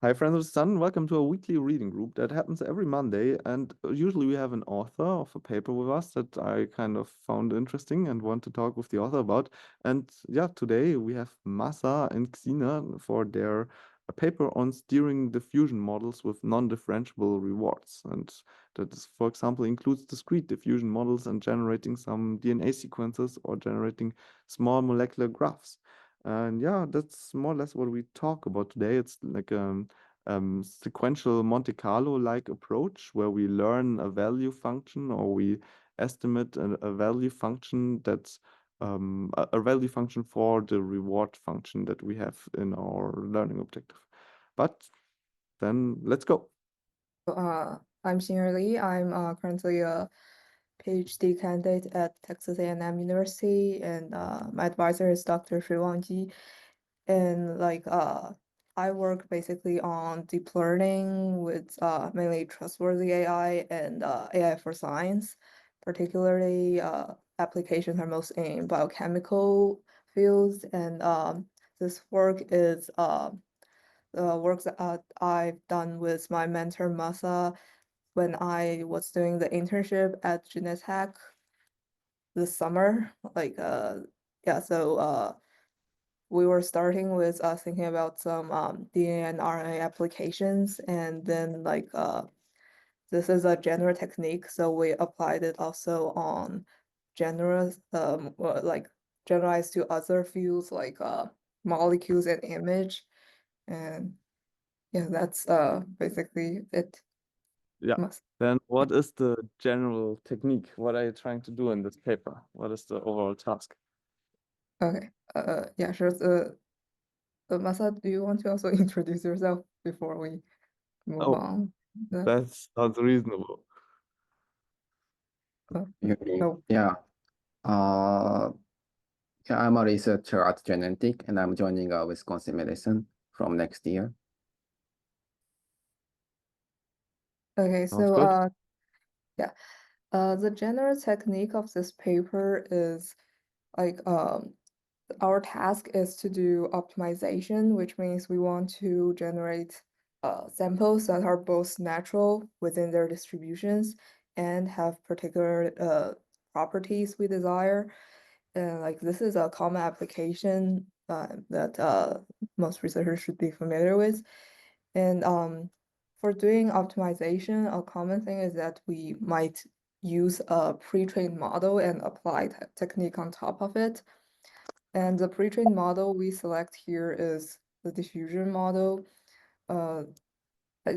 Hi, friends of the sun. Welcome to a weekly reading group that happens every Monday. And usually we have an author of a paper with us that I kind of found interesting and want to talk with the author about. And yeah, today we have Masa and Xiner for their paper on steering diffusion models with non-differentiable rewards. And that is, for example, includes discrete diffusion models and generating some DNA sequences or generating small molecular graphs. And yeah, that's more or less what we talk about today. It's like sequential Monte Carlo-like approach where we learn a value function or we estimate a value function that's a value function for the reward function that we have in our learning objective. But then let's go. I'm Xiner Lee. I'm currently a PhD candidate at Texas A&M University, and my advisor is Dr. Shui Wangji. And I work basically on deep learning with mainly trustworthy AI and AI for science. Particularly, applications are most in biochemical fields, and this work is works that I've done with my mentor Masa when I was doing the internship at Genetech this summer. We were starting with thinking about some DNA and RNA applications, and then this is a general technique, so we applied it also on generalized to other fields like molecules and image, and yeah, that's basically it. Yeah. Then what is the general technique? What are you trying to do in this paper? What is the overall task? Okay. Yeah, sure. Masa, do you want to also introduce yourself before we move Oh, on? that sounds reasonable. No. Yeah. Uh, yeah, I'm a researcher at Genetic, and I'm joining Wisconsin Medicine from next year. Okay, Sounds so good. yeah. The general technique of this paper is our task is to do optimization, which means we want to generate samples that are both natural within their distributions and have particular properties we desire. And this is a common application that most researchers should be familiar with. And for doing optimization, a common thing is that we might use a pre-trained model and apply technique on top of it. And the pre-trained model we select here is the diffusion model. One of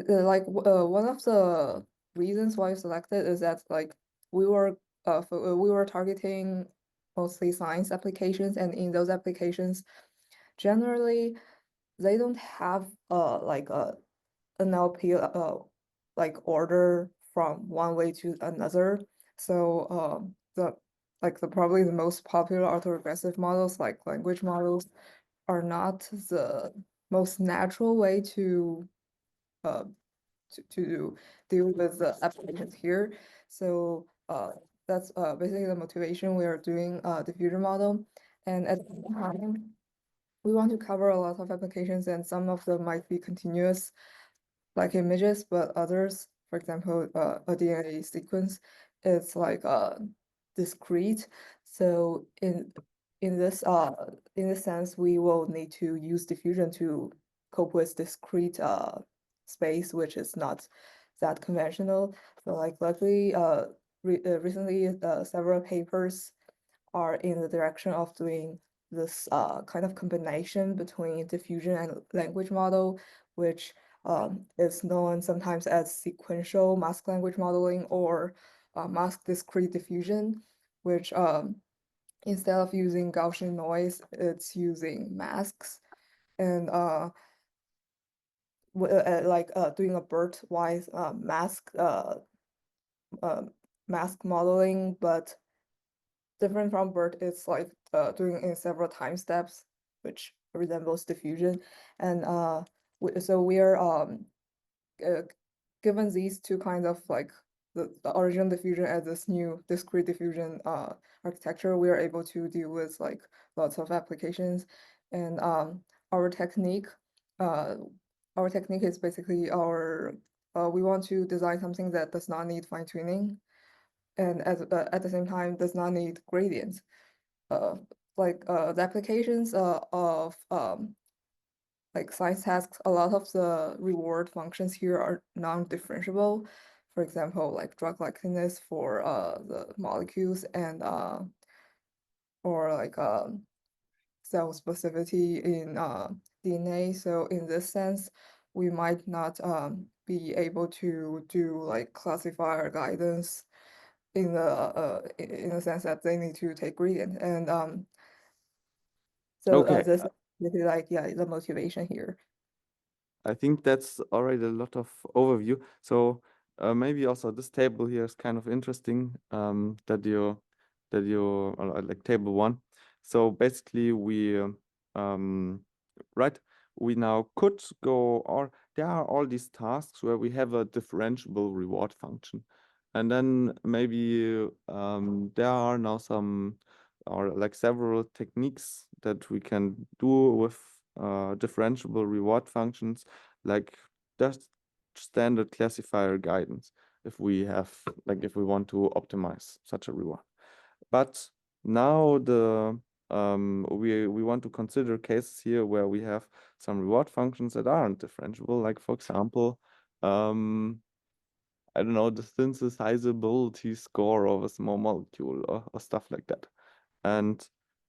the reasons why we selected is that we were targeting mostly science applications, and in those applications, generally they don't have NLP order from one way to another. So the probably the most popular autoregressive models, like language models, are not the most natural way to uh to deal with the applications here. So that's basically the motivation we are doing diffusion model. And at the same time, we want to cover a lot of applications, and some of them might be continuous like images, but others, for example, a DNA sequence, is discrete. So in this sense, we will need to use diffusion to cope with discrete space, which is not that conventional. So luckily, recently, several papers are in the direction of doing this kind of combination between diffusion and language model, which is known sometimes as sequential mask language modeling or mask discrete diffusion, which instead of using Gaussian noise, it's using masks. And doing a BERT-wise mask modeling, but different from BERT, it's doing in several time steps, which resembles diffusion. And so we are given these two kinds of the original diffusion as this new discrete diffusion architecture, we are able to deal with lots of applications. And our technique, our technique is basically we want to design something that does not need fine tuning, and at the same time does not need gradients. The applications of like science tasks, a lot of the reward functions here are non-differentiable. For example, like drug likeness for the molecules and or like cell specificity in DNA. So in this sense, we might not be able to do like classifier guidance in the sense that they need to take gradient. And Okay, this is like the motivation here. I think that's already a lot of overview. So maybe also this table here is kind of interesting that you like table one. So basically right, we now could go, or there are all these tasks where we have a differentiable reward function. And then maybe there are now some or like several techniques that we can do with differentiable reward functions, like just standard classifier guidance if we have if we want to optimize such a reward. But now we want to consider cases here where we have some reward functions that aren't differentiable, like for example, I don't know, the synthesizability score of a small molecule or stuff like that. And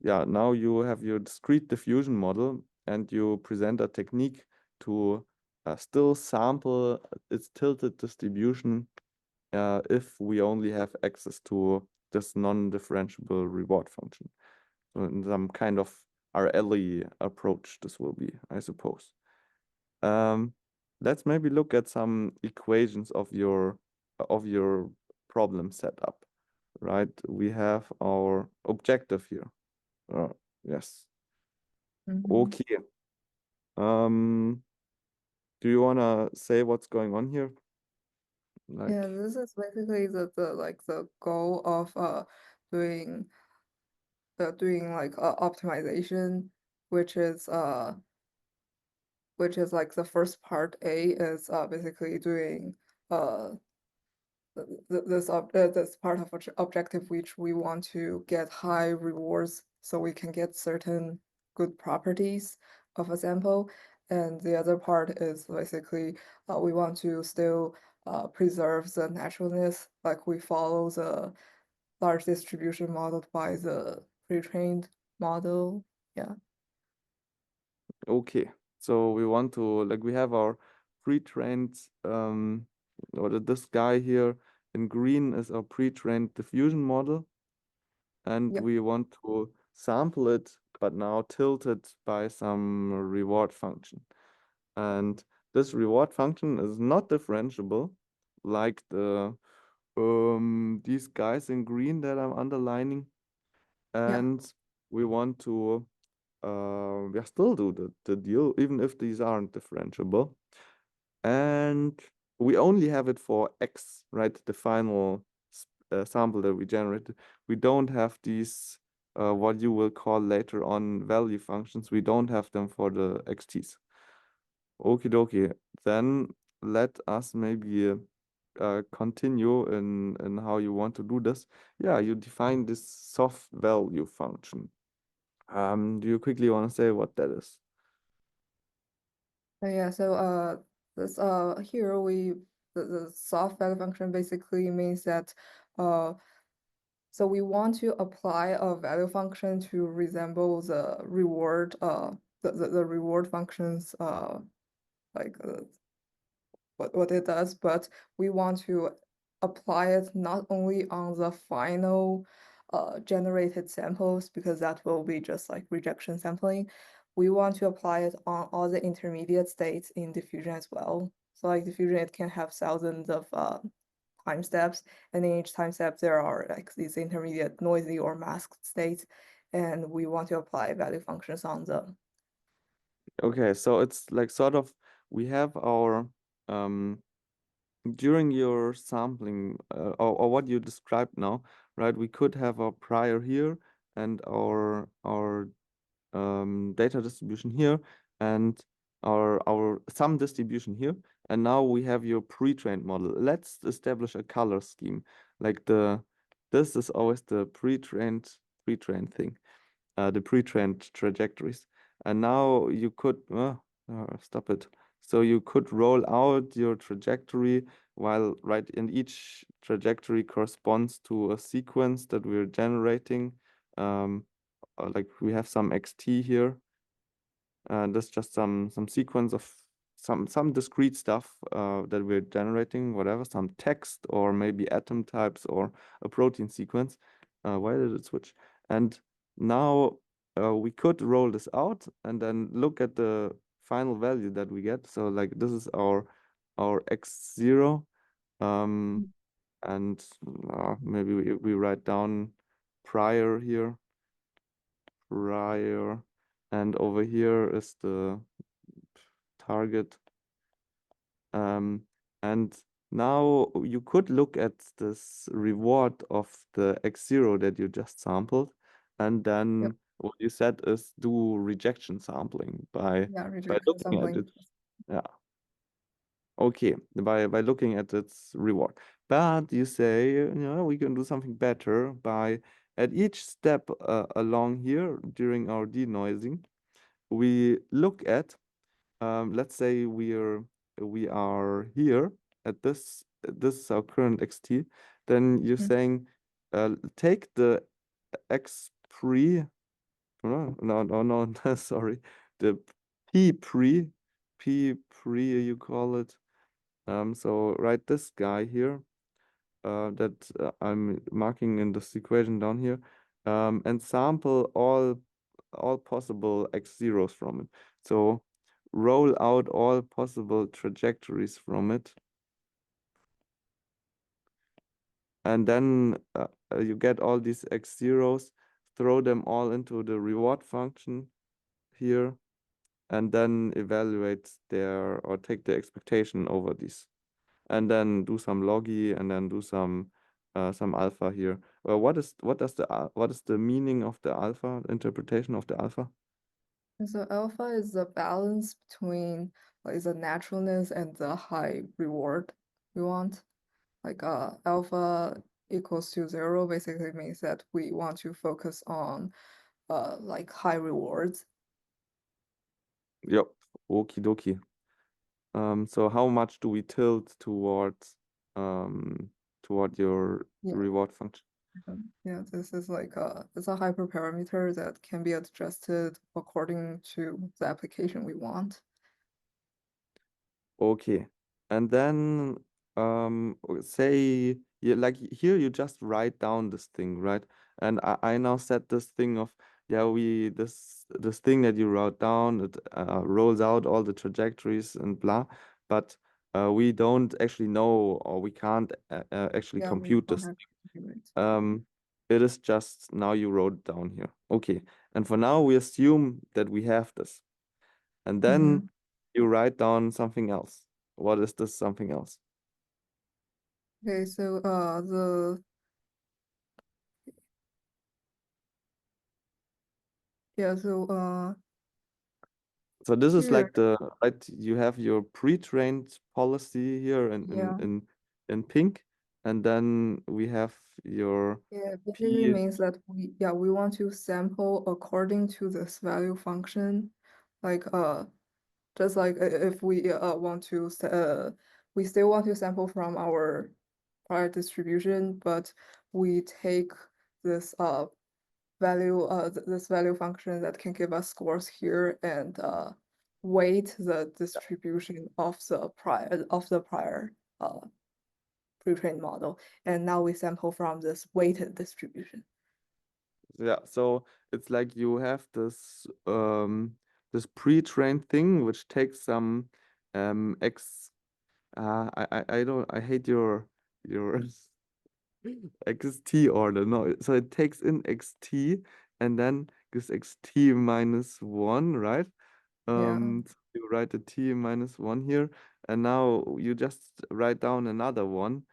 yeah, now you have your discrete diffusion model and you present a technique to still sample its tilted distribution if we only have access to this non-differentiable reward function. So in some kind of RLE approach, this will be, I suppose. Let's maybe look at some equations of your problem setup, right? We have our objective here. Yes. Okay. Do you wanna say what's going on here? Yeah, Like, this is basically the goal of doing like optimization, which is like the first part A is basically doing uh this part of objective which we want to get high rewards so we can get certain good properties of a sample, and the other part is basically we want to still preserve the naturalness, like we follow the large distribution modeled by the pre-trained model. Yeah. okay. So we want to we have our pre-trained or this guy here in green is our pre-trained diffusion model, and Yep. we want to sample it, but now tilted by some reward function. And this reward function is not differentiable, like these guys in green that I'm underlining. Yeah. And we want to still do the deal, even if these aren't differentiable. And we only have it for X, right? The final sample that we generated. We don't have these what you will call later on value functions. We don't have them for the XTs. Okie dokie. Then let us maybe continue in how you want to do this. Yeah, you define this soft value function. Do you quickly want to say what that is? Yeah, so this here the soft value function basically means that so we want to apply a value function to resemble the reward the reward functions like what it does, but we want to apply it not only on the final generated samples, because that will be just like rejection sampling. We want to apply it on all the intermediate states in diffusion as well. So like diffusion, it can have thousands of time steps, and in each time step there are like these intermediate noisy or masked states, and we want to apply value functions on them. Okay, so it's like sort of we have our during your sampling or what you described now, right? We could have our prior here and our data distribution here, and our sum distribution here, and now we have your pre-trained model. Let's establish a color scheme. Like this is always the pre-trained thing, the pre-trained trajectories. And now you could stop it. So you could roll out your trajectory while right in each trajectory corresponds to a sequence that we're generating. Like we have some xt here. That's just some sequence of some discrete stuff that we're generating, whatever, some text or maybe atom types or a protein sequence. Why did it switch? And now we could roll this out and then look at the final value that we get. So like this is our x0, and maybe we write down prior here, prior, and over here is the target. And now you could look at this reward of the x0 that you just sampled, and then Yep. what you said is do rejection sampling by Rejection looking at sampling. it. Yeah. Okay, by looking at its reward. But you say, you know, we can do something better by at each step along here during our denoising, we look at let's say we are here at this is our current xt, then you're saying take the x pre no sorry, the p pre you call it, so write this guy here that I'm marking in this equation down here, and sample all possible x zeros from it. So roll out all possible trajectories from it, and then you get all these x zeros, throw them all into the reward function here, and then evaluate their or take the expectation over these, and then do some loggy, and then do some alpha here. Well, what is the meaning of the alpha, interpretation of the alpha? And so alpha is the balance between like the naturalness and the high reward we want. Like alpha equals to 0 basically means that we want to focus on like high rewards. Yep. Okie dokie. So how much do we tilt towards toward your Yeah. reward function? Yeah, this is like it's a hyperparameter that can be adjusted according to the application we want. Okay. And then say you like here you just write down this thing, right? And I now set this thing of, yeah, this thing that you wrote down, it rolls out all the trajectories and blah, but we don't actually know, or we can't actually Yeah, we compute don't this. have to do it. It is just now you wrote it down here. Okay. And for now we assume that we have this. And then you write down something else. What is this something else? Okay, so So this is here, like right, you have your pre-trained policy here yeah. in pink, and then we have your Yeah, basically P. means that we want to sample according to this value function. Like just like if we want to we still want to sample from our prior distribution, but we take this value this value function that can give us scores here and weight the distribution of the prior pre-trained model, and now we sample from this weighted distribution. Yeah, so it's like you have this pre-trained thing which takes some x I don't, I hate your xt order. No, so it takes in xt and then gives xt minus 1, right? Yeah, So you write a t minus 1 here, and now you just write down another one,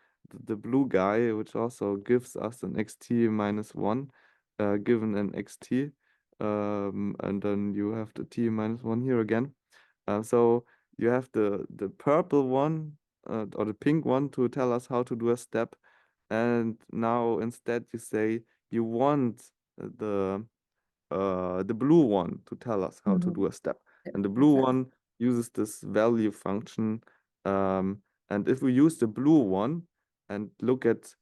the blue guy, which also gives us an xt minus 1, given an xt, and then you have the t minus 1 here again. So you have the purple one or the pink one to tell us how to do a step, and now instead you say you want the blue one to tell us how to Mhm. do a step. Yeah, And the blue exactly. one uses this value function. And if we use the blue one and look at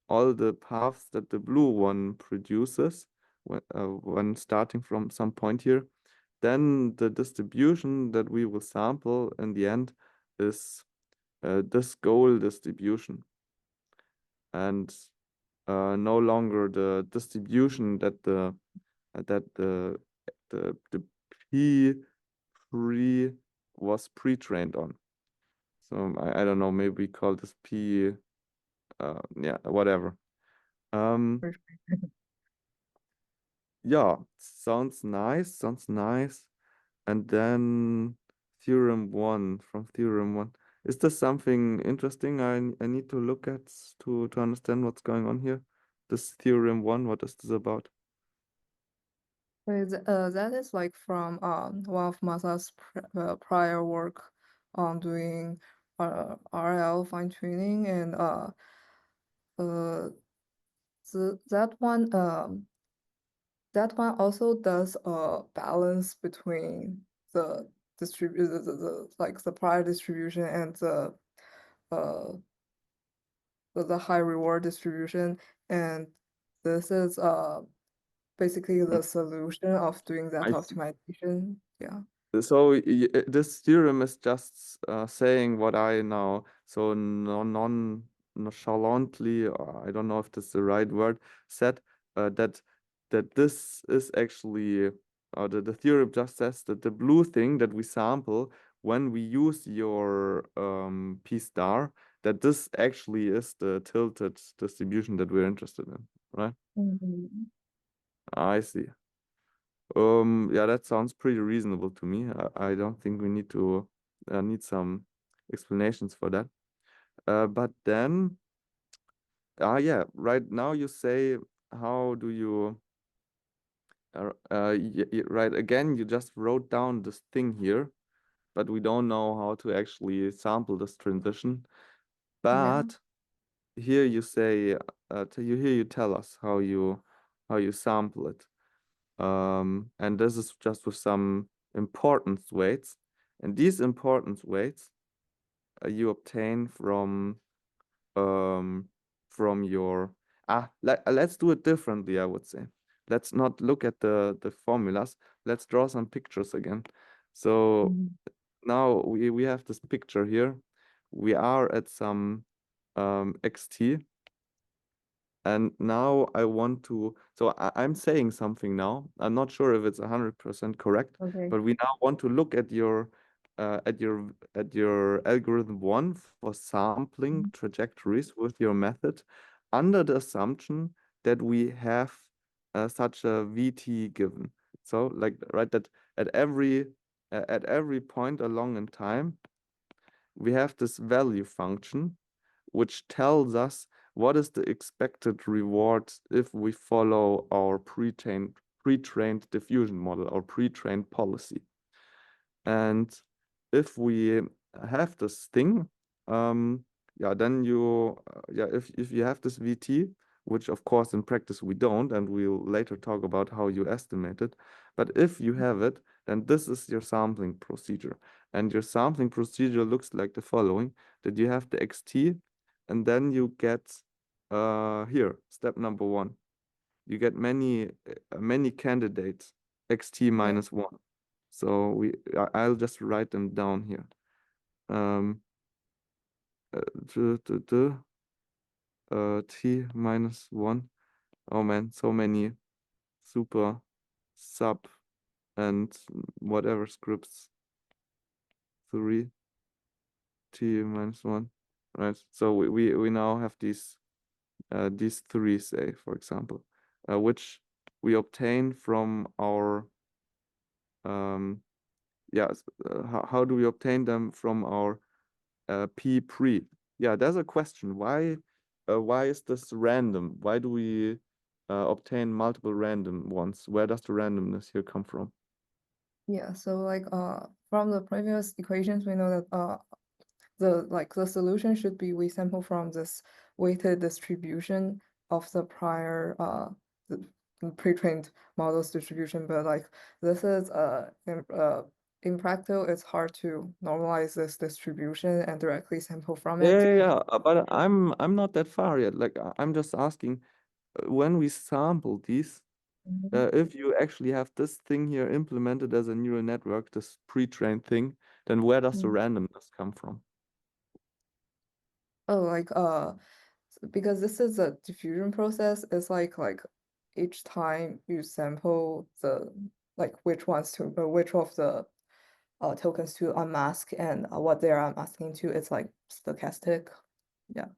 all the paths that the blue one produces when starting from some point here, then the distribution that we will sample in the end is this goal distribution, and no longer the distribution that the P pre was pre-trained on. So I don't know, maybe we call this P yeah, whatever. Um For sure. yeah, sounds nice, sounds nice. And then theorem one from theorem one. Is this something interesting I need to look at to understand what's going on here? This theorem one, what is this about? That is like from one of Masa's prior work on doing RL fine tuning, and that one also does a balance between the like the prior distribution and uh the high reward distribution, and this is basically Mm, the solution of doing that I see. optimization. Yeah. So this theorem is just saying what I now so nonchalantly, or I don't know if this is the right word, said that this is actually the theorem just says that the blue thing that we sample when we use your P star, that this actually is the tilted distribution that we're interested in, right? Mhm. I see. Yeah, that sounds pretty reasonable to me. I don't think we need to need some explanations for that. But then, yeah, right now you say, how do you, right, again, you just wrote down this thing here, but we don't know how to actually sample this transition. Yeah. But here you say, here you tell us how you sample it. And this is just with some importance weights. And these importance weights you obtain um, from your let's do it differently, I would say. Let's not look at the formulas. Let's draw some pictures again. So Mhm. now we have this picture here. We are at some xt. And now I want to, so I'm saying something now. I'm not sure if it's 100% correct, Okay. but we now want to look at your algorithm one for sampling Mhm. trajectories with your method under the assumption that we have such a VT given. So like right that at every point along in time, we have this value function which tells us what is the expected reward if we follow our pre-trained diffusion model, our pre-trained policy. And if we have this thing, yeah, then yeah, if you have this VT, which of course in practice we don't, and we'll later talk about how you estimate it. But if you have it, then this is your sampling procedure. And your sampling procedure looks like the following, that you have the XT, and then you get here, step number one. You get many candidates, XT Yeah. minus one. So I'll just write them down here. Um, T minus one. Oh man, so many super sub and whatever scripts. Three T minus one. Right. So we now have these three, say, for example, which we obtain from our yeah, how do we obtain them from our P pre? Yeah, there's a question. Why is this random? Why do we obtain multiple random ones? Where does the randomness here come from? Yeah, so like from the previous equations, we know that the solution should be we sample from this weighted distribution of the prior the pre-trained models distribution, but like this is in practice it's hard to normalize this distribution and directly sample from it. But I'm not that far yet. Like I'm just asking, when we sample these, Mhm. if you actually have this thing here implemented as a neural network, this pre-trained thing, then where does the Mhm. randomness come from? Oh, like because this is a diffusion process, it's like each time you sample the like which ones to which of the tokens to unmask and what they are unmasking to, it's like stochastic. Yeah,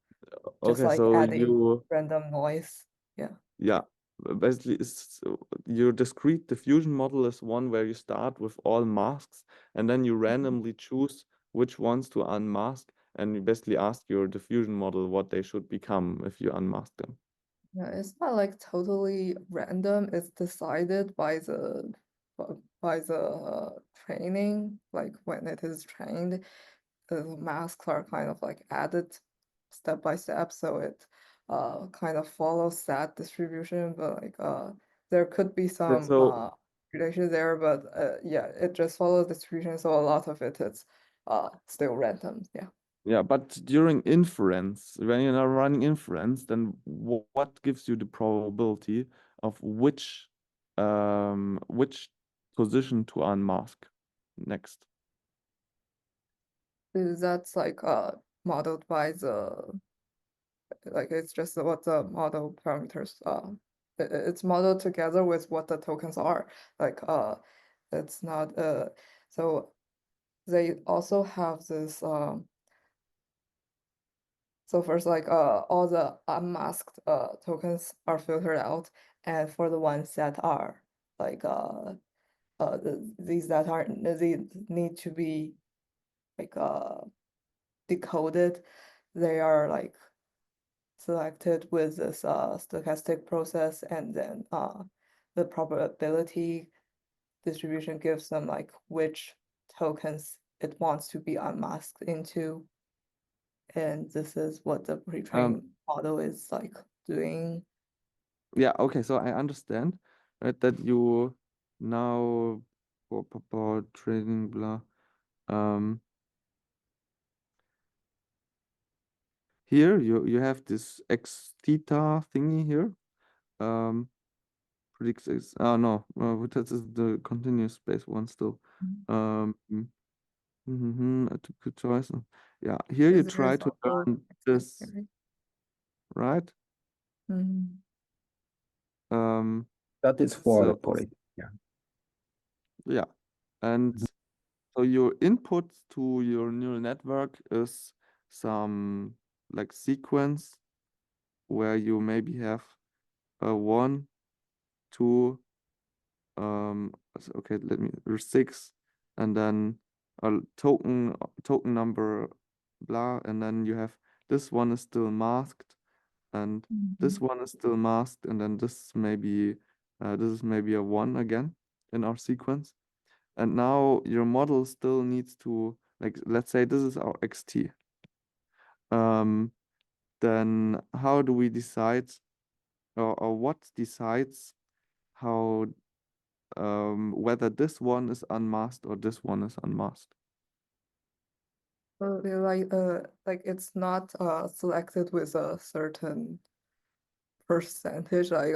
just Okay, like so adding you, random noise. Yeah. yeah, basically, your discrete diffusion model is one where you start with all masks and then you randomly choose which ones to unmask, and you basically ask your diffusion model what they should become if you unmask them. Yeah, it's not like totally random. It's decided by the training. Like when it is trained, the masks are kind of like added step by step, so it kind of follows that distribution. But like there could be Yeah, some so relation there, but yeah, it just follows distribution. So a lot of it is still random. Yeah. yeah, but during inference, when you're not running inference, then what gives you the probability of which position to unmask next? That's like modeled by the like it's just what the model parameters it's modeled together with what the tokens are. Like it's not so they also have this so first like all the unmasked tokens are filtered out, and for the ones that are like these that are they need to be like decoded, they are like selected with this stochastic process, and then the probability distribution gives them like which tokens it wants to be unmasked into. And this is what the pre-trained Um, model is like doing. yeah, okay, so I understand, right, that you now for training blah. Um, Here you have this x theta thingy here. Um, predicts x. Oh no, that is the continuous space one still. I took good choice. Yeah, here you Because there try is to also learn this, right? Mhm. Um, That is for the so poly. Yeah. yeah, and so your input to your neural network is some like sequence where you maybe have a 1, 2, okay, let me, there's 6, and then a token number, blah, and then you have this one is still masked, and this one is still masked, and then this is maybe a 1 again in our sequence. And now your model still needs to, like, let's say this is our xt. Then how do we decide, or what decides how whether this one is unmasked or this one is unmasked? So they're like it's not selected with a certain percentage. Like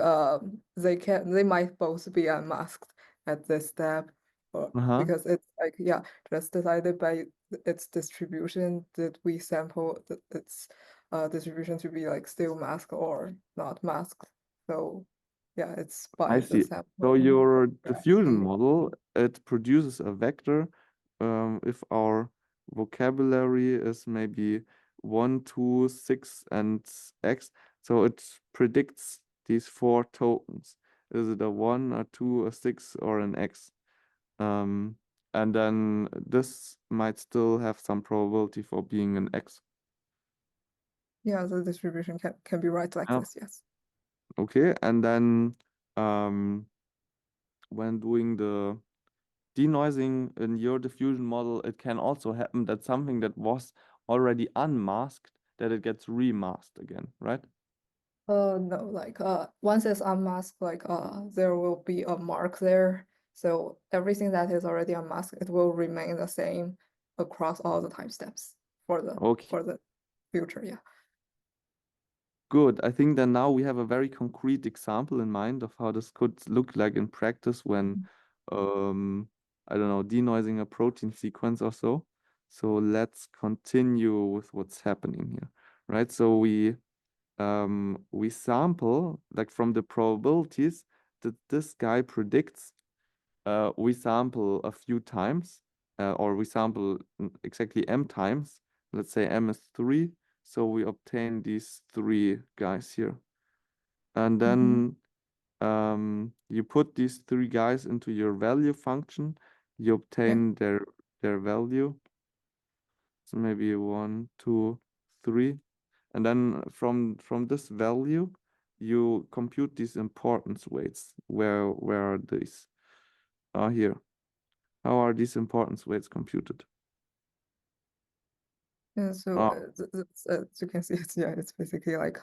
they might both be unmasked at this step, or Uh-huh. because it's like yeah, just decided by its distribution. Did we sample its distribution to be like still masked or not masked? So yeah, it's I by the see. So sampling your diffusion directly. model, it produces a vector. If our vocabulary is maybe 1, 2, 6, and x, so it predicts these 4 tokens. Is it a 1, a 2, a 6, or an x? Um, and then this might still have some probability for being an x. Yeah, the distribution can be right like Yeah. this. Yes. Okay, and then um, when doing the denoising in your diffusion model, it can also happen that something that was already unmasked, that it gets remasked again, right? No, like once it's unmasked, like there will be a mark there. So everything that is already unmasked, it will remain the same across all the time steps for Okay, the future. Yeah. good. I think then now we have a very concrete example in mind of how this could look like in practice when, I don't know, denoising a protein sequence or so. So let's continue with what's happening here, right? So we sample like from the probabilities that this guy predicts. We sample a few times, or we sample exactly m times. Let's say m is 3, so we obtain these 3 guys here. And then you put these 3 guys into your value function, you obtain their value. So maybe 1, 2, 3. And then from this value, you compute these importance weights. Where are these? Here. How are these importance weights computed? And so as you can see, it's basically like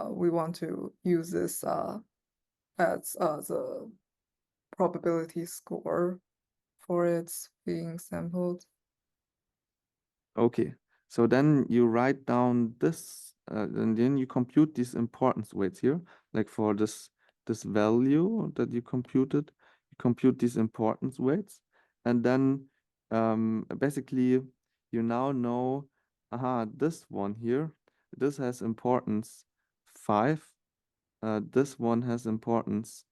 we want to use this as the probability score for its being sampled. Okay, so then you write down this, and then you compute these importance weights here, like for this value that you computed, you compute these importance weights, and then basically you now know, this one here, this has importance 5, this one has importance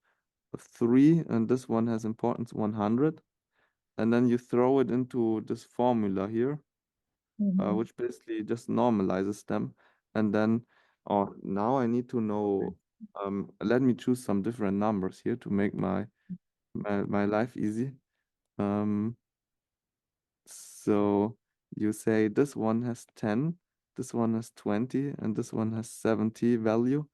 3, and this one has importance 100, and then you throw it into this formula here, which basically just normalizes them. And then, oh, now I need to know, let me choose some different numbers here to make my life easy. So you say this one has 10, this one has 20, and this one has 70 value.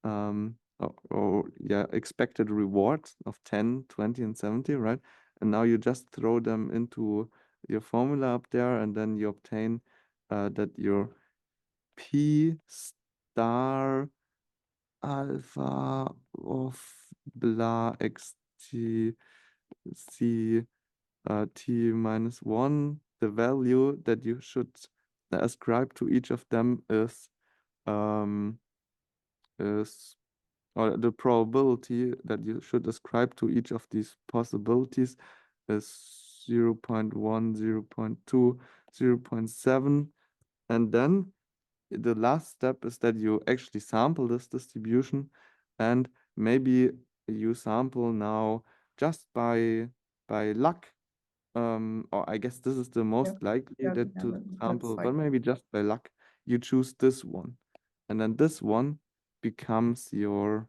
Or yeah, expected reward of 10, 20, and 70, right? And now you just throw them into your formula up there, and then you obtain that your P star alpha of blah xt c t minus 1, the value that you should ascribe to each of them um is or the probability that you should ascribe to each of these possibilities is 0 0.1, 0 0.2, 0 0.7. And then the last step is that you actually sample this distribution, and maybe you sample now just by luck. Or I guess this is the most likely that to sample, but maybe just by luck you choose this one, and then this one becomes your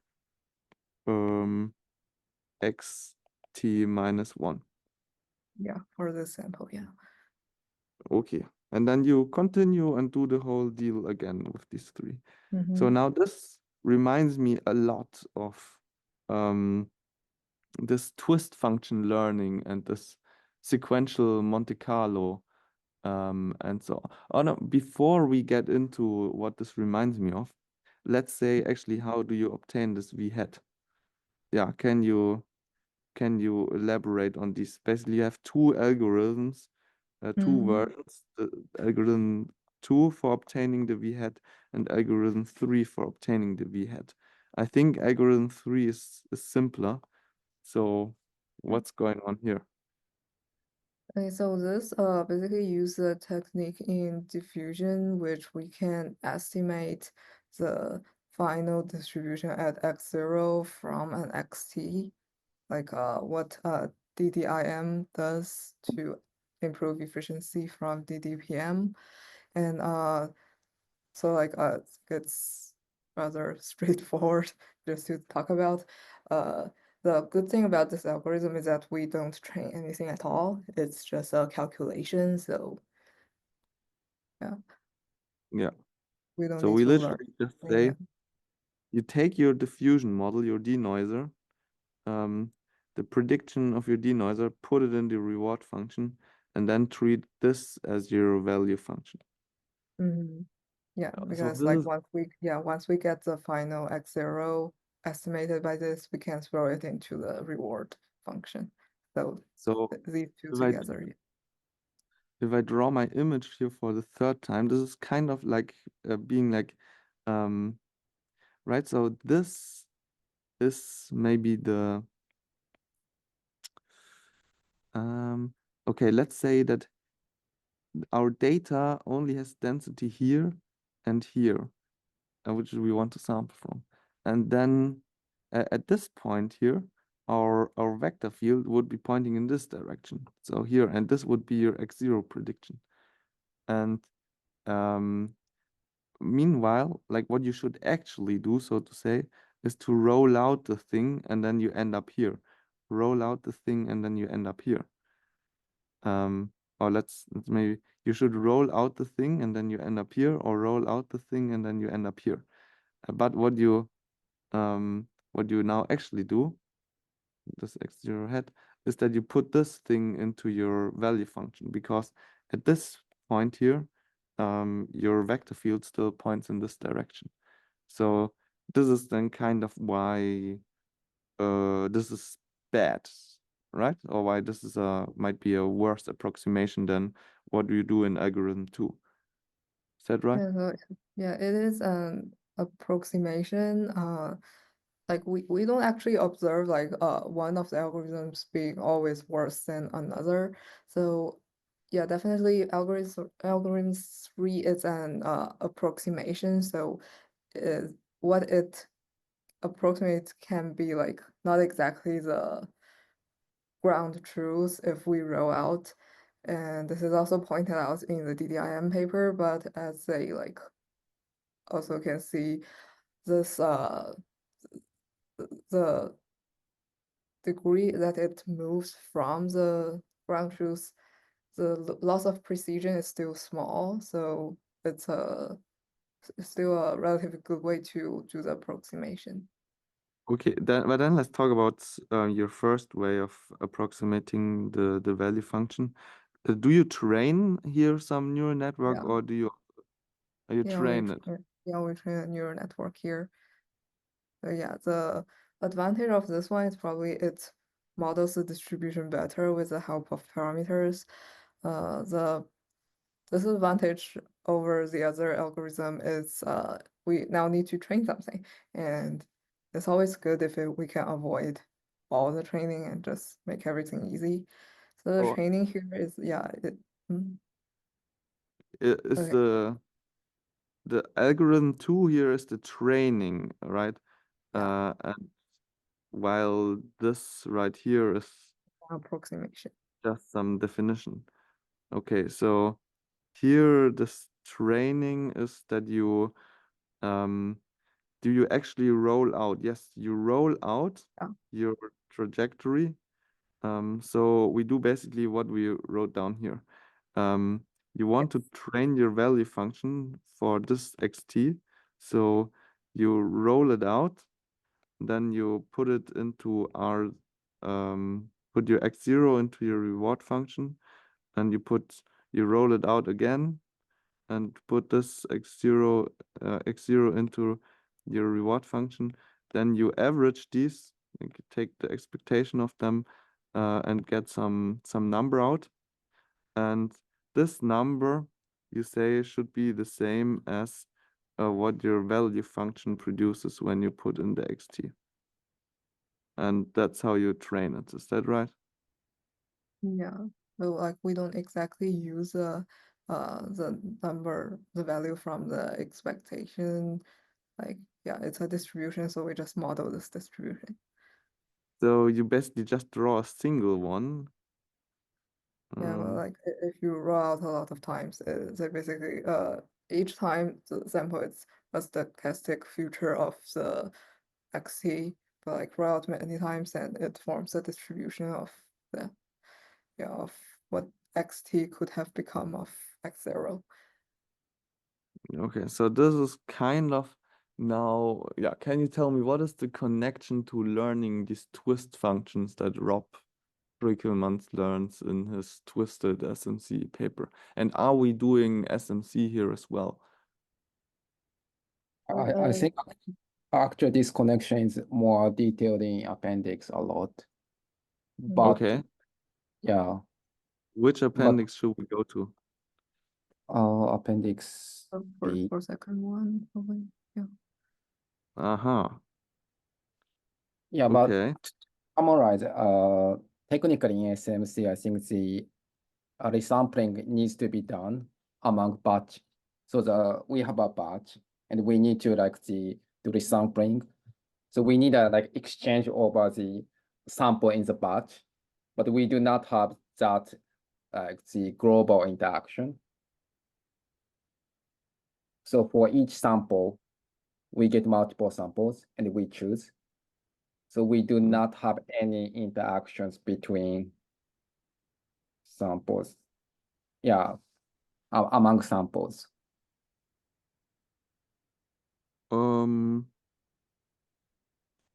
xt minus 1. Yeah, for the sample, yeah. Okay, and then you continue and do the whole deal again with these 3. So now this reminds me a lot of this twist function learning and this sequential Monte Carlo, and so on. Oh no, before we get into what this reminds me of, let's say actually how do you obtain this v hat? Yeah, can you elaborate on this? Basically, you have 2 algorithms, 2 versions, the algorithm 2 for obtaining the v hat and algorithm 3 for obtaining the v hat. I think algorithm 3 is simpler. So what's going on here? Okay, so this basically use a technique in diffusion, which we can estimate the final distribution at x0 from an xt, like what DDIM does to improve efficiency from DDPM. And so like it's rather straightforward just to talk about. The good thing about this algorithm is that we don't train anything at all. It's just a calculation, so yeah, Yeah. we don't So need we to learn literally just anything say yet. you take your diffusion model, your denoiser, the prediction of your denoiser, put it in the reward function, and then treat this as your value function. Mhm. Yeah, So because this like is once we get the final x0 estimated by this, we can throw it into the reward function. So so these two if I together, yeah. if I draw my image here for the third time, this is kind of like being like, right? So this is maybe the, okay, let's say that our data only has density here and here, which we want to sample from. And then at this point here, our vector field would be pointing in this direction. So here, and this would be your x0 prediction. And meanwhile, like what you should actually do, so to say, is to roll out the thing and then you end up here. Roll out the thing and then you end up here. Or let's maybe you should roll out the thing and then you end up here, or roll out the thing and then you end up here. But what you now actually do, this x0 head, is that you put this thing into your value function, because at this point here, your vector field still points in this direction. So this is then kind of why this is bad, right? Or why this is might be a worse approximation than what you do in algorithm 2. Is that right? Yeah, so, yeah, it is an approximation. Like we don't actually observe like one of the algorithms being always worse than another. So yeah, definitely algorithm 3 is an approximation. So what it approximates can be like not exactly the ground truth if we roll out. And this is also pointed out in the DDIM paper, but as they like also can see this the degree that it moves from the ground truth, the loss of precision is still small, so it's still a relatively good way to do the approximation. Okay, then let's talk about your first way of approximating the value function. Do you train here some neural network, Yeah, or do you train it? we train a neural network here. So yeah, the advantage of this one is probably it models the distribution better with the help of parameters. The disadvantage over the other algorithm is we now need to train something, and it's always good if we can avoid all the training and just make everything easy. So the Oh, training here is mm, is okay, the algorithm 2 here is the training, right? yeah, And while this right here is approximation. just some definition. Okay, so here this training is that you do you actually roll out? Yes, you roll out Yeah. your trajectory. So we do basically what we wrote down here. You want to train your value function for this xt. So you roll it out, then you put it into our put your x0 into your reward function, and you roll it out again and put this x0 into your reward function. Then you average these, like take the expectation of them, and get some number out. And this number, you say, should be the same as what your value function produces when you put in the xt. And that's how you train it. Is that right? Yeah, so like we don't exactly use the number, the value from the expectation. Like yeah, it's a distribution, so we just model this distribution. So you basically just draw a single one. Yeah, but Um, like if you roll out a lot of times, they basically each time the sample is a stochastic future of the xt, but like roll out many times and it forms a distribution of the of what xt could have become of x0. Okay, so this is kind of Now, yeah, can you tell me what is the connection to learning these twist functions that Rob Brickelmans learns in his twisted SMC paper? And are we doing SMC here as well? I think actually this connection is more detailed in appendix a lot. But Okay. yeah, Which but appendix should we go to? appendix B. For second one, probably. Yeah. Uh-huh. Yeah, but Okay. to summarize, technically in SMC, I think the resampling needs to be done among batch. So we have a batch and we need to do resampling. So we need a exchange over the sample in the batch, but we do not have that the global interaction. So for each sample, we get multiple samples and we choose. So we do not have any interactions between samples. Yeah, among samples.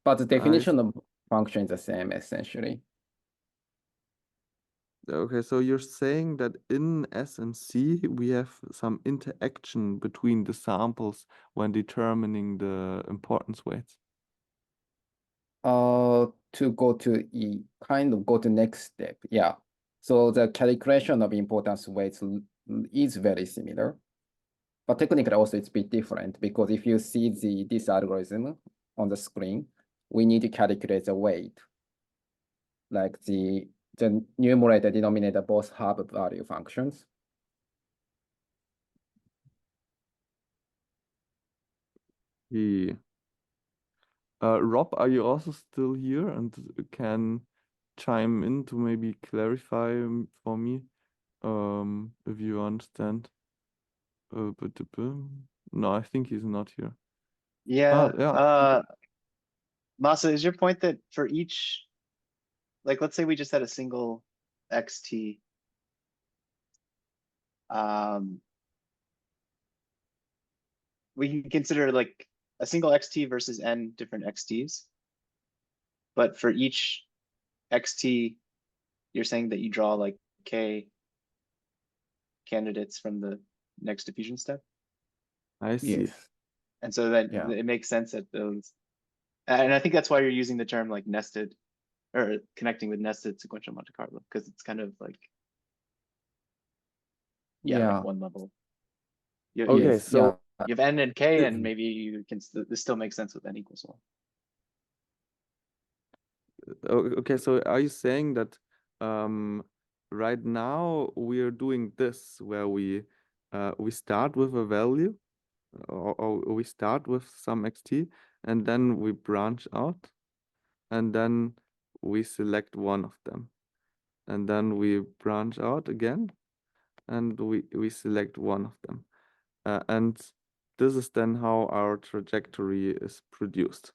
But the definition of function is the same essentially. Okay, so you're saying that in SMC we have some interaction between the samples when determining the importance weights. To go to go to next step. Yeah. So the calculation of importance weights is very similar, but technically also it's a bit different because if you see this algorithm on the screen, we need to calculate the weight. Like the numerator, denominator both have value functions. Yeah. Rob, are you also still here and can chime in to maybe clarify for me if you understand? No, I think he's not here. Yeah. Yeah. Masa, is your point that for each, like, let's say we just had a single XT, we can consider like a single XT versus N different XTs. But for each XT, you're saying that you draw like K candidates from the next diffusion step. I see. Yes. And so then Yeah. it makes sense that those, and I think that's why you're using the term like nested or connecting with nested sequential Monte Carlo, because it's kind of like, yeah, like one level. Okay, Yes. so Yeah. You have N and K, and maybe you can, this still makes sense with N equals 1. okay, so are you saying that right now we're doing this where we start with a value or we start with some xt and then we branch out and then we select one of them and then we branch out again and we select one of them and this is then how our trajectory is produced.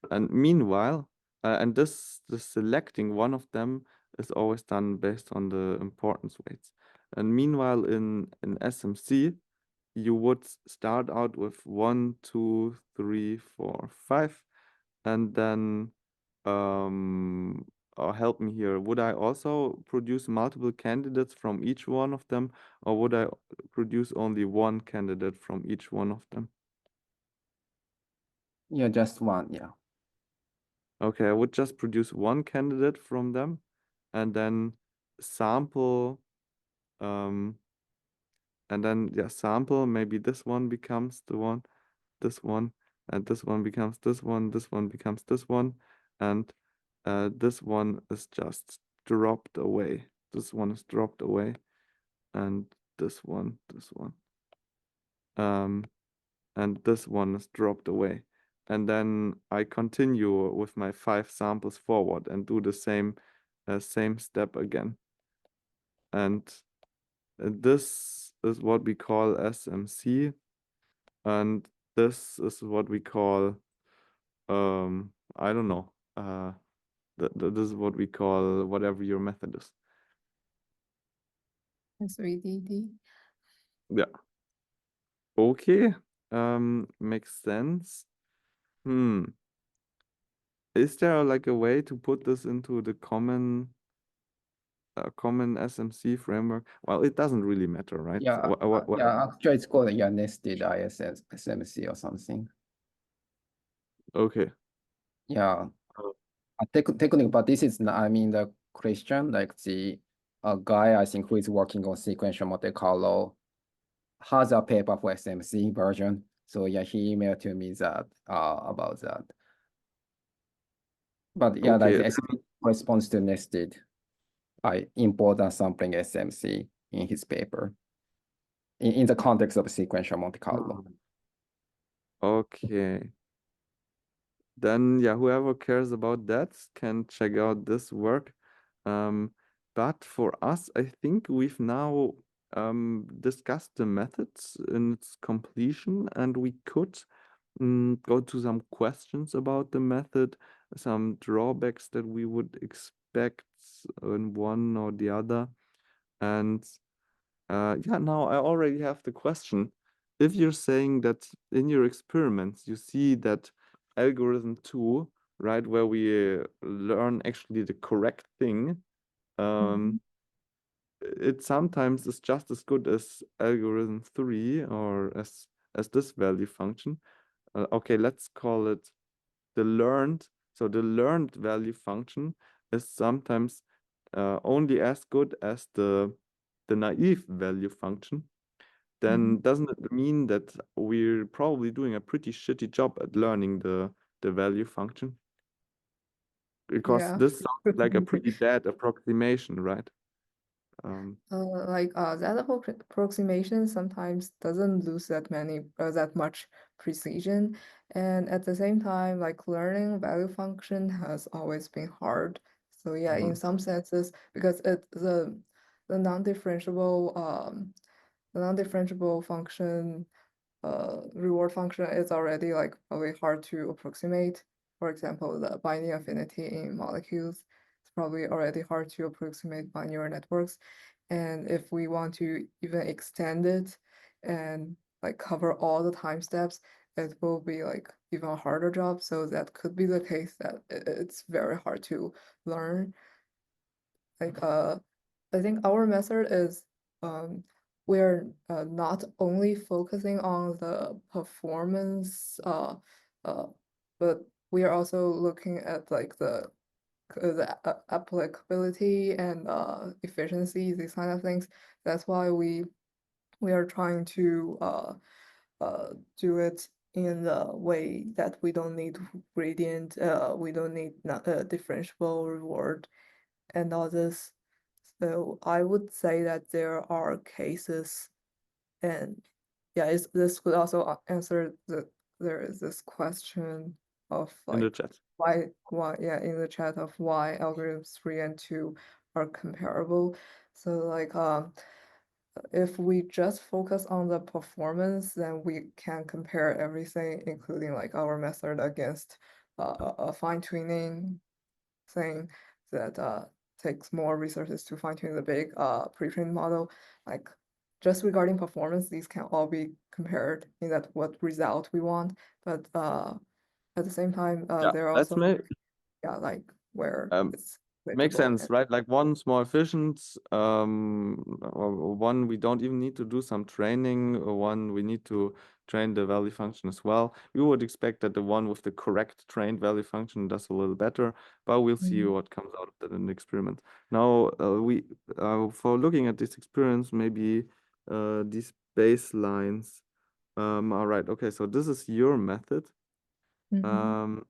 And meanwhile, and this selecting one of them is always done based on the importance weights. And meanwhile, in SMC, you would start out with 1, 2, 3, 4, 5, and then or help me here. Would I also produce multiple candidates from each one of them, or would I produce only one candidate from each one of them? Yeah, just one. Yeah. Okay, I would just produce one candidate from them and then sample and then sample, maybe this one becomes the one, this one, and this one becomes this one becomes this one, and this one is just dropped away. This one is dropped away, and this one, and this one is dropped away. And then I continue with my 5 samples forward and do the same step again. And this is what we call SMC, and this is what we call I don't know. This is what we call whatever your method is. S3DD. Yeah. Okay. Makes sense. Is there like a way to put this into the common SMC framework? Well, it doesn't really matter, right? Yeah, yeah, actually it's called nested ISS SMC or something. Okay. Yeah. Oh. Technically, but this is not, I mean, the Christian, like the guy, I think, who is working on sequential Monte Carlo has a paper for SMC version. So yeah, he emailed to me that about that. But yeah, like Okay. the SMC corresponds to nested. I import and sampling SMC in his paper in the context of sequential Monte Carlo. Okay. Then yeah, whoever cares about that can check out this work. But for us, I think we've now discussed the methods in its completion, and we could go to some questions about the method, some drawbacks that we would expect in one or the other. And yeah, now I already have the question. If you're saying that in your experiments, you see that algorithm 2, right, where we learn actually the correct thing, it sometimes is just as good as algorithm 3 or as this value function. Okay, let's call it the learned. So the learned value function is sometimes only as good as the naive value function. Then doesn't it mean that we're probably doing a pretty shitty job at learning the value function? Because Yeah. this sounds like a pretty bad approximation, right? That approximation sometimes doesn't lose that much precision, and at the same time, like learning value function has always been hard. So yeah, in some senses, because the non-differentiable function reward function is already like probably hard to approximate. For example, the binding affinity in molecules, it's probably already hard to approximate by neural networks. And if we want to even extend it and like cover all the time steps, it will be like even a harder job. So that could be the case that it's very hard to learn. Like I think our method is we're not only focusing on the performance but we are also looking at like the applicability and efficiency, these kind of things. That's why we are trying to do it in the way that we don't need gradient, we don't need differentiable reward and all this. So I would say that there are cases, and yeah, this would also answer there is this question of In the like chat. why yeah, in the chat of why algorithms 3 and 2 are comparable. So like if we just focus on the performance, then we can compare everything, including like our method against a fine-tuning thing that takes more resources to fine-tune the big pre-trained model. Like just regarding performance, these can all be compared in that what result we want. But at the same time, Yeah, there are let's also make like where it's makes switchable sense, right? Like one more efficient, or one we don't even need to do some training, or one we need to train the value function as well. We would expect that the one with the correct trained value function does a little better, but we'll see what comes out of that in the experiment. Now, for looking at this experience, maybe these baselines. All right, okay, so this is your method. And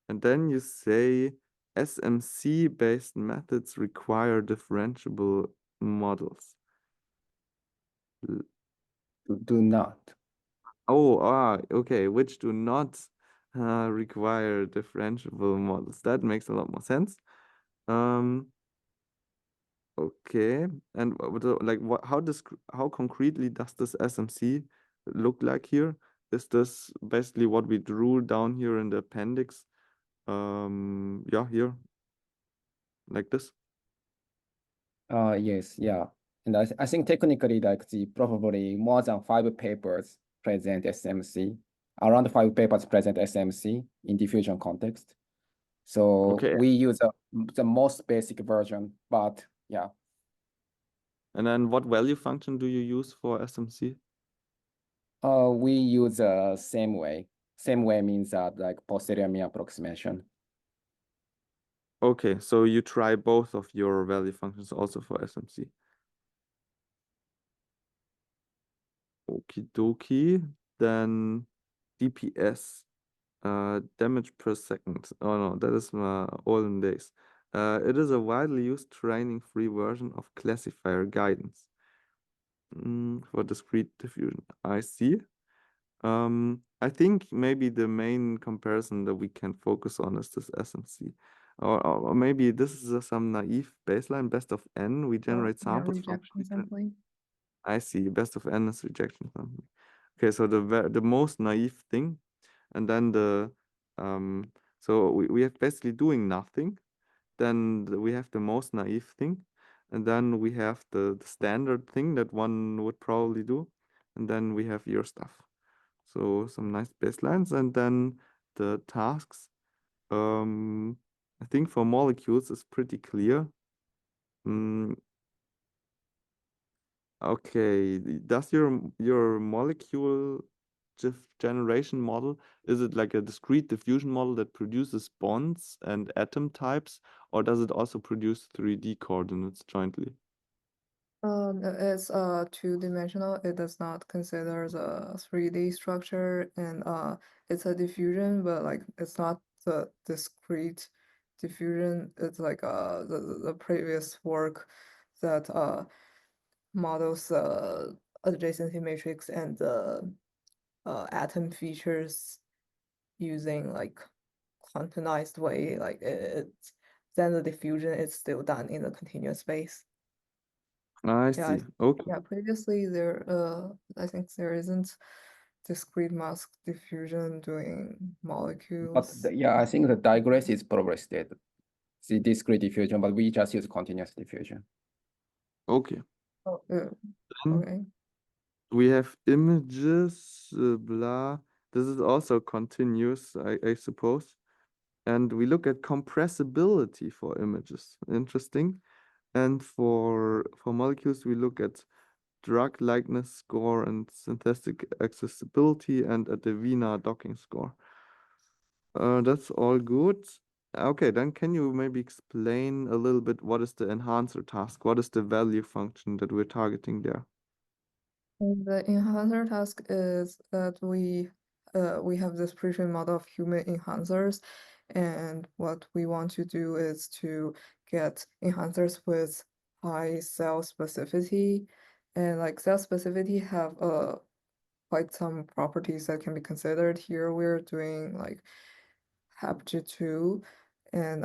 then you say SMC-based methods require differentiable models. Do not. Oh, okay, which do not require differentiable models. That makes a lot more sense. Okay, and like how concretely does this SMC look like here? Is this basically what we drew down here in the appendix? Yeah, here, like this. Yes, yeah. And I think technically like the probably more than 5 papers present SMC. around 5 papers present SMC in diffusion context. So Okay. we use the most basic version, but yeah. And then what value function do you use for SMC? We use the same way. Same way means that like posterior mean approximation. Okay, so you try both of your value functions also for SMC. Okie dokie. Then DPS, damage per second. Oh no, that is my olden days. It is a widely used training-free version of classifier guidance for discrete diffusion. I see. I think maybe the main comparison that we can focus on is this SMC. Or maybe this is some naive baseline, best of n. We generate Yeah, samples from rejection sampling. I see. Best of n is rejection sampling. Okay, so the most naive thing, and then so we have basically doing nothing. Then we have the most naive thing, and then we have the standard thing that one would probably do, and then we have your stuff. So some nice baselines, and then the tasks. I think for molecules it's pretty clear. Okay, does your molecule generation model, is it like a discrete diffusion model that produces bonds and atom types, or does it also produce 3D coordinates jointly? It's two-dimensional. It does not consider the 3D structure, and it's a diffusion, but like it's not the discrete diffusion. It's like the previous work that models the adjacency matrix and the atom features using like quantized way. Like it's then the diffusion is still done in the continuous space. I Yeah, see. Okay. yeah, previously there, I think there isn't discrete mass diffusion doing But molecules. yeah, I think the digress is probably stated. The discrete diffusion, but we just use continuous diffusion. Okay. Oh, Then okay. we have images, blah. This is also continuous, I suppose. And we look at compressibility for images. Interesting. And for molecules, we look at drug likeness score and synthetic accessibility and at the Wiener docking score. That's all good. Okay, then can you maybe explain a little bit what is the enhancer task? What is the value function that we're targeting there? And the enhancer task is that we have this pre-trained model of human enhancers, and what we want to do is to get enhancers with high cell specificity, and like cell specificity have quite some properties that can be considered. Here we're doing like HapG2, and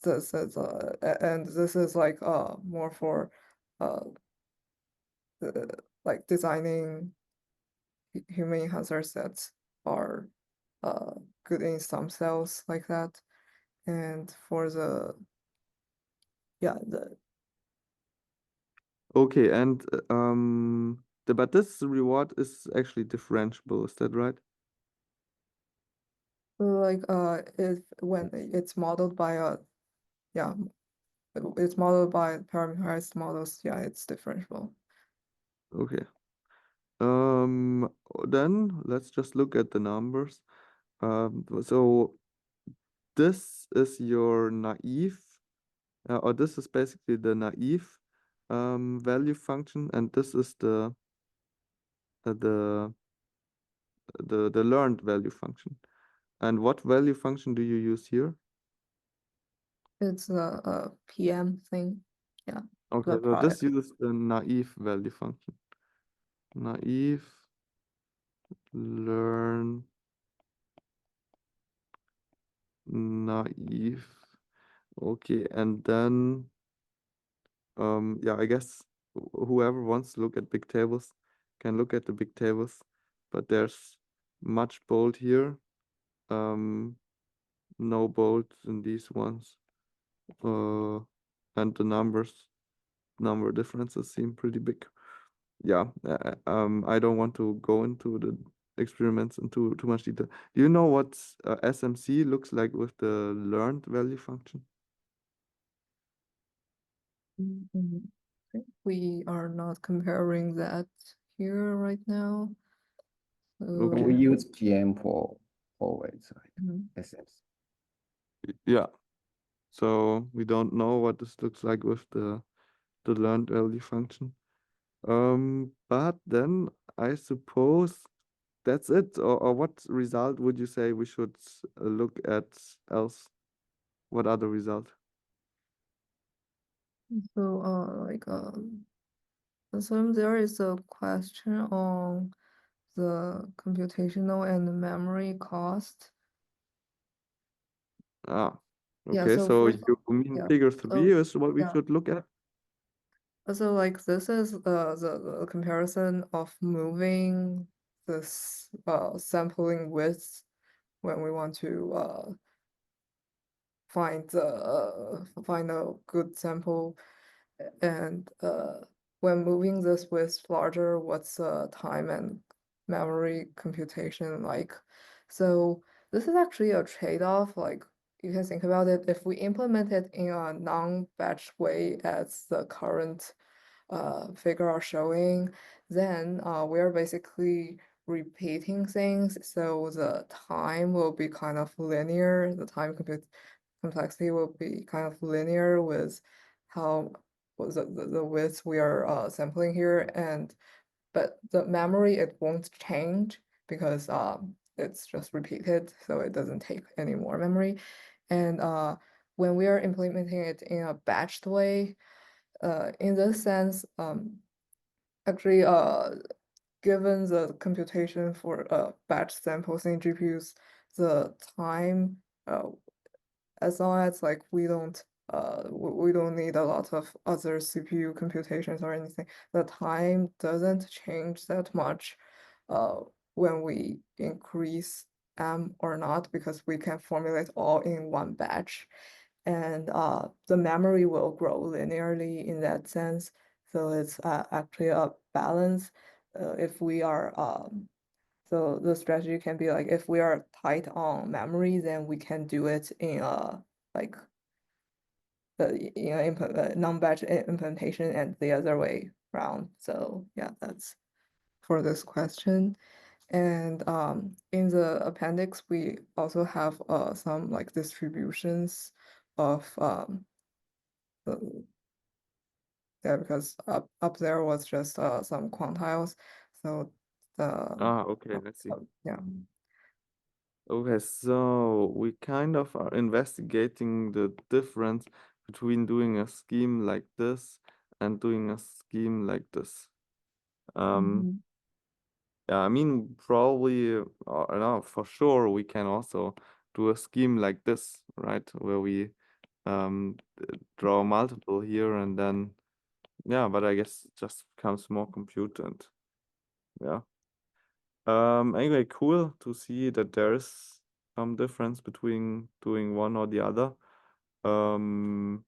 this is like more for uh like designing human enhancer sets are good in some cells like that. And for the Okay, and but this reward is actually differentiable, is that right? like if when it's modeled by it's modeled by parameterized models, yeah, it's differentiable. Okay. Then let's just look at the numbers. So this is your naive, or this is basically the naive value function, and this is the learned value function. And what value function do you use here? It's a PM thing, yeah. Okay, The so this product. uses the naive value function. Naive, learn, naive. Okay, and then yeah, I guess whoever wants to look at big tables can look at the big tables, but there's much bold here. No bold in these ones. And the number differences seem pretty big. Yeah, I don't want to go into experiments into too much detail. Do you know what SMC looks like with the learned value function? I think we are not comparing that here right now. Okay. We use PM for always, right? Mhm. SS. Yeah. So we don't know what this looks like with the learned value function. But then I suppose that's it. Or what result would you say we should look at else? What other result? So, assume there is a question on the computational and memory cost. Ah, Yeah, okay. so So first, you mean yeah, figure 3 is what we yeah. should look at? So like this is the comparison of moving this sampling width when we want to find a good sample, and when moving this width larger, what's time and memory computation like? So this is actually a trade-off. Like you can think about it, if we implement it in a non-batch way as the current figure are showing, then we're basically repeating things, so the time will be kind of linear. The time complexity will be kind of linear with how was the width we are sampling here, and but the memory, it won't change because it's just repeated, so it doesn't take any more memory. And when we are implementing it in a batched way, in this sense, actually, given the computation for batch samples in GPUs, the time, as long as like we don't need a lot of other CPU computations or anything, the time doesn't change that much when we increase M or not, because we can formulate all in one batch. And the memory will grow linearly in that sense. So it's actually a balance. If we are so the strategy can be like, if we are tight on memory, then we can do it in a like non-batch implementation, and the other way around. So yeah, that's for this question. And in the appendix, we also have some like distributions of yeah, because up there was just some quantiles. So the Ah, okay, let's see. yeah. Okay, so we kind of are investigating the difference between doing a scheme like this and doing a scheme like this. Mhm. Yeah, I mean, probably, no, for sure, we can also do a scheme like this, right? Where we draw multiple here and then, yeah, but I guess it just becomes more compute and yeah. Anyway, cool to see that there's some difference between doing one or the other. Um,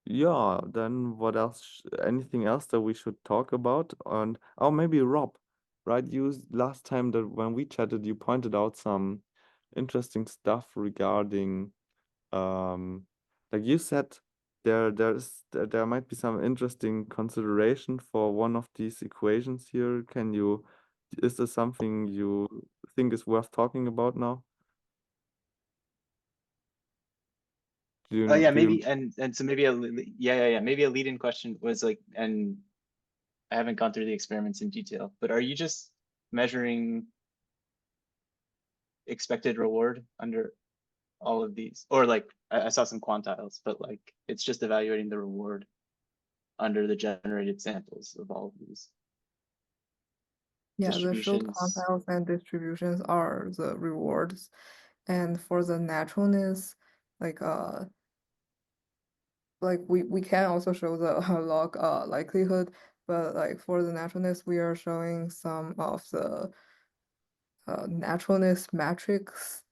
yeah, then what else? Anything else that we should talk about? And oh, maybe Rob, right? Last time that when we chatted, you pointed out some interesting stuff regarding like you said, there might be some interesting consideration for one of these equations here. Is there something you think is worth talking about now? Oh yeah, Do you maybe, and so maybe maybe a lead-in question was like, and I haven't gone through the experiments in detail, but are you just measuring expected reward under all of these? Or like, I saw some quantiles, but like, it's just evaluating the reward under the generated samples of all of these Yeah, the short distributions. quantiles and distributions are the rewards. And for the naturalness, like we can also show the log likelihood, but like for the naturalness, we are showing some of the naturalness metrics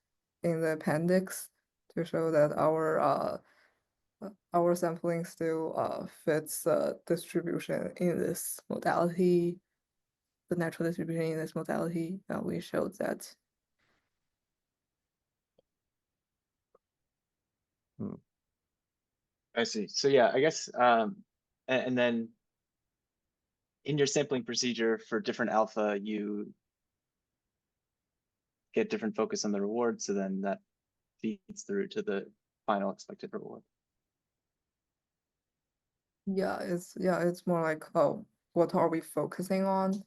in the appendix to show that our sampling still fits the distribution in this modality. the natural distribution in this modality, we showed that. I see. So yeah, I guess, and then in your sampling procedure for different alpha, you get different focus on the reward. So then that feeds through to the final expected reward. Yeah, it's more like, oh, what are we focusing on?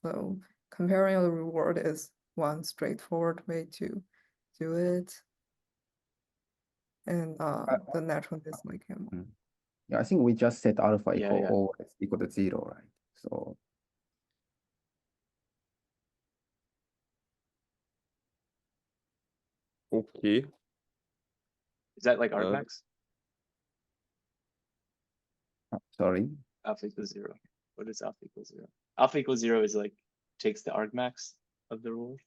So comparing the reward is one straightforward way to do it. And the naturalness like him. Yeah, I think we just set alpha Yeah, yeah. always equal to 0, right? So Okay. Is that like argmax? sorry. Alpha equals 0. What is alpha equals 0? Alpha equals 0 is like takes the argmax of the reward.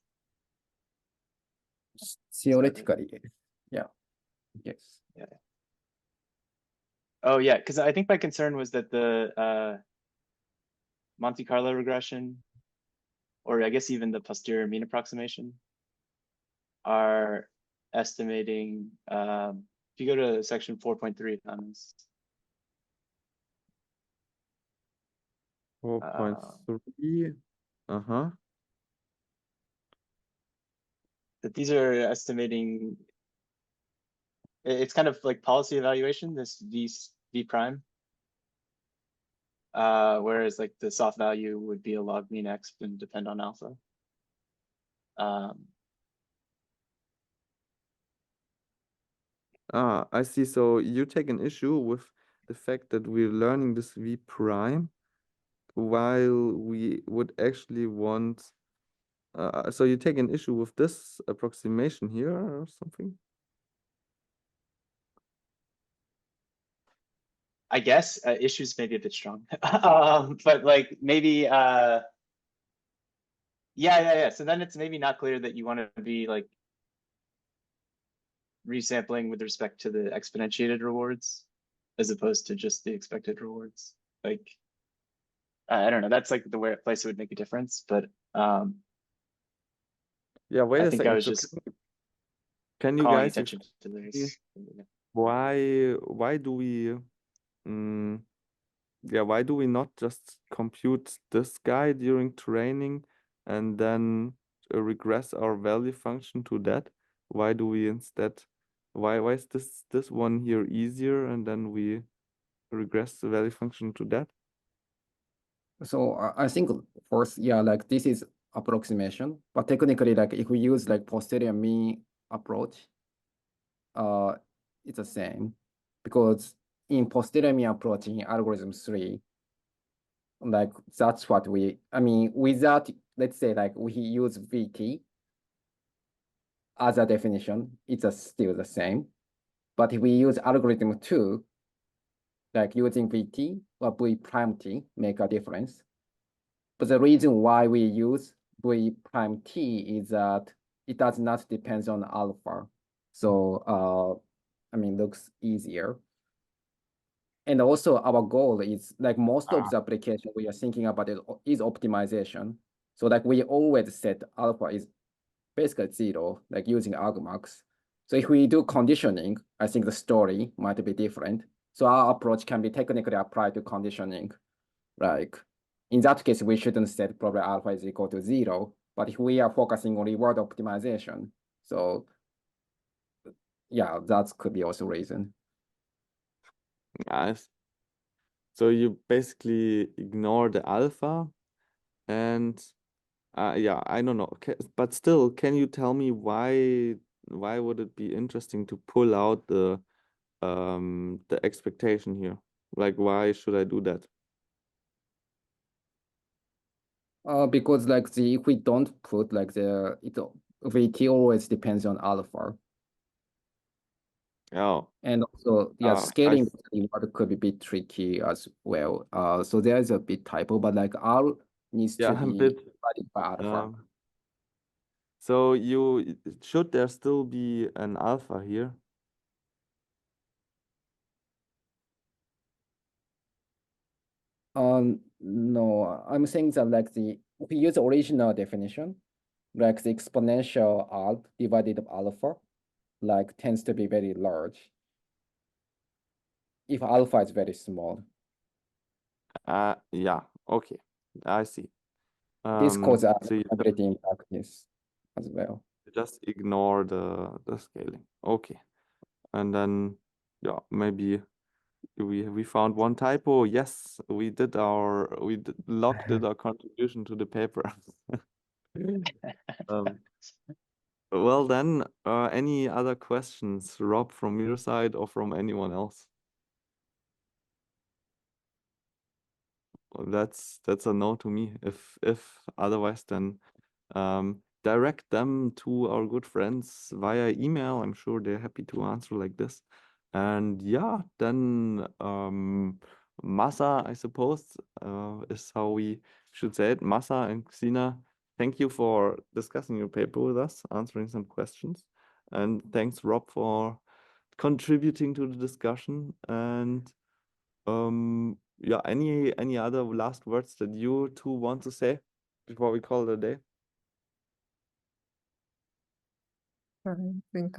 Theoretically, yes. Yeah. Yes. Yeah. Oh yeah, because I think my concern was that the Monte Carlo regression, or I guess even the posterior mean approximation, are estimating. If you go to section 4.3 comments. 4.3. That these are estimating. It's kind of like policy evaluation. This v prime. Whereas like the soft value would be a log mean x and depend on alpha. I see. So you take an issue with the fact that we're learning this v prime while we would actually want. So you take an issue with this approximation here or something? I guess issues may be a bit strong, but like maybe yeah. So then it's maybe not clear that you want to be like resampling with respect to the exponentiated rewards as opposed to just the expected rewards. Like I don't know. That's like the way place it would make a difference, but Yeah. Wait I a think second. I was So just can you calling guys attention to this. why do we why do we not just compute this guy during training and then regress our value function to that? Why do we instead why is this one here easier and then we regress the value function to that? So I think first, yeah, like this is approximation, but technically, like if we use like posterior mean approach, it's the same because in posterior mean approach in algorithm 3, like that's what I mean, without, let's say like we use VT as a definition, it's still the same. But if we use algorithm 2, like using VT or V prime T make a difference. But the reason why we use V prime T is that it does not depend on alpha. So, I mean, looks easier. And also our goal is like most of the application we are thinking about is optimization. So like we always set alpha is basically 0, like using argmax. So if we do conditioning, I think the story might be different. So our approach can be technically applied to conditioning. Like in that case, we shouldn't set probably alpha is equal to 0, but if we are focusing on reward optimization, so yeah, that could be also reason. Nice. So you basically ignore the alpha and yeah, I don't know. But still, can you tell me why would it be interesting to pull out the expectation here? Like why should I do that? Because like if we don't put like VT always depends on alpha. Oh. And also, yeah, I scaling the reward could be a bit tricky as well. So there's a bit typo, but like R needs yeah, to a be bit. divided by alpha. So should there still be an alpha here? No, I'm saying that like if we use the original definition, like the exponential alpha divided by alpha, like tends to be very large. If alpha is very small, Yeah, okay, I see. this causes So you ability in practice as well. just ignore the scaling. Okay. And then yeah, maybe we found one typo. Yes, Locke did our contribution to the paper. Well then, any other questions, Rob, from your side or from anyone else? Well, that's a no to me. If otherwise, then direct them to our good friends via email. I'm sure they're happy to answer like this. And yeah, then Masa, I suppose, is how we should say it. Masa and Xina, thank you for discussing your paper with us, answering some questions. And thanks, Rob, for contributing to the discussion. And yeah, any other last words that you two want to say before we call it a day? I think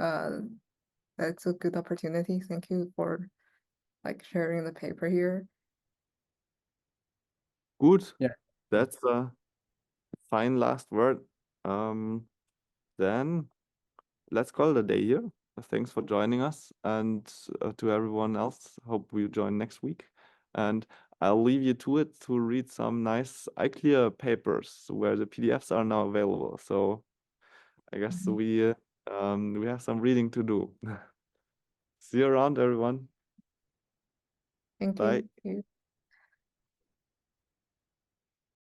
that's a good opportunity. Thank you for like sharing the paper here. Good. Yeah. That's a fine last word. Then let's call it a day here. Thanks for joining us, and to everyone else, hope you join next week. And I'll leave you to it to read some nice iClear papers where the PDFs are now available. So I guess we have some reading to do. See you around, everyone. Thank Bye. you.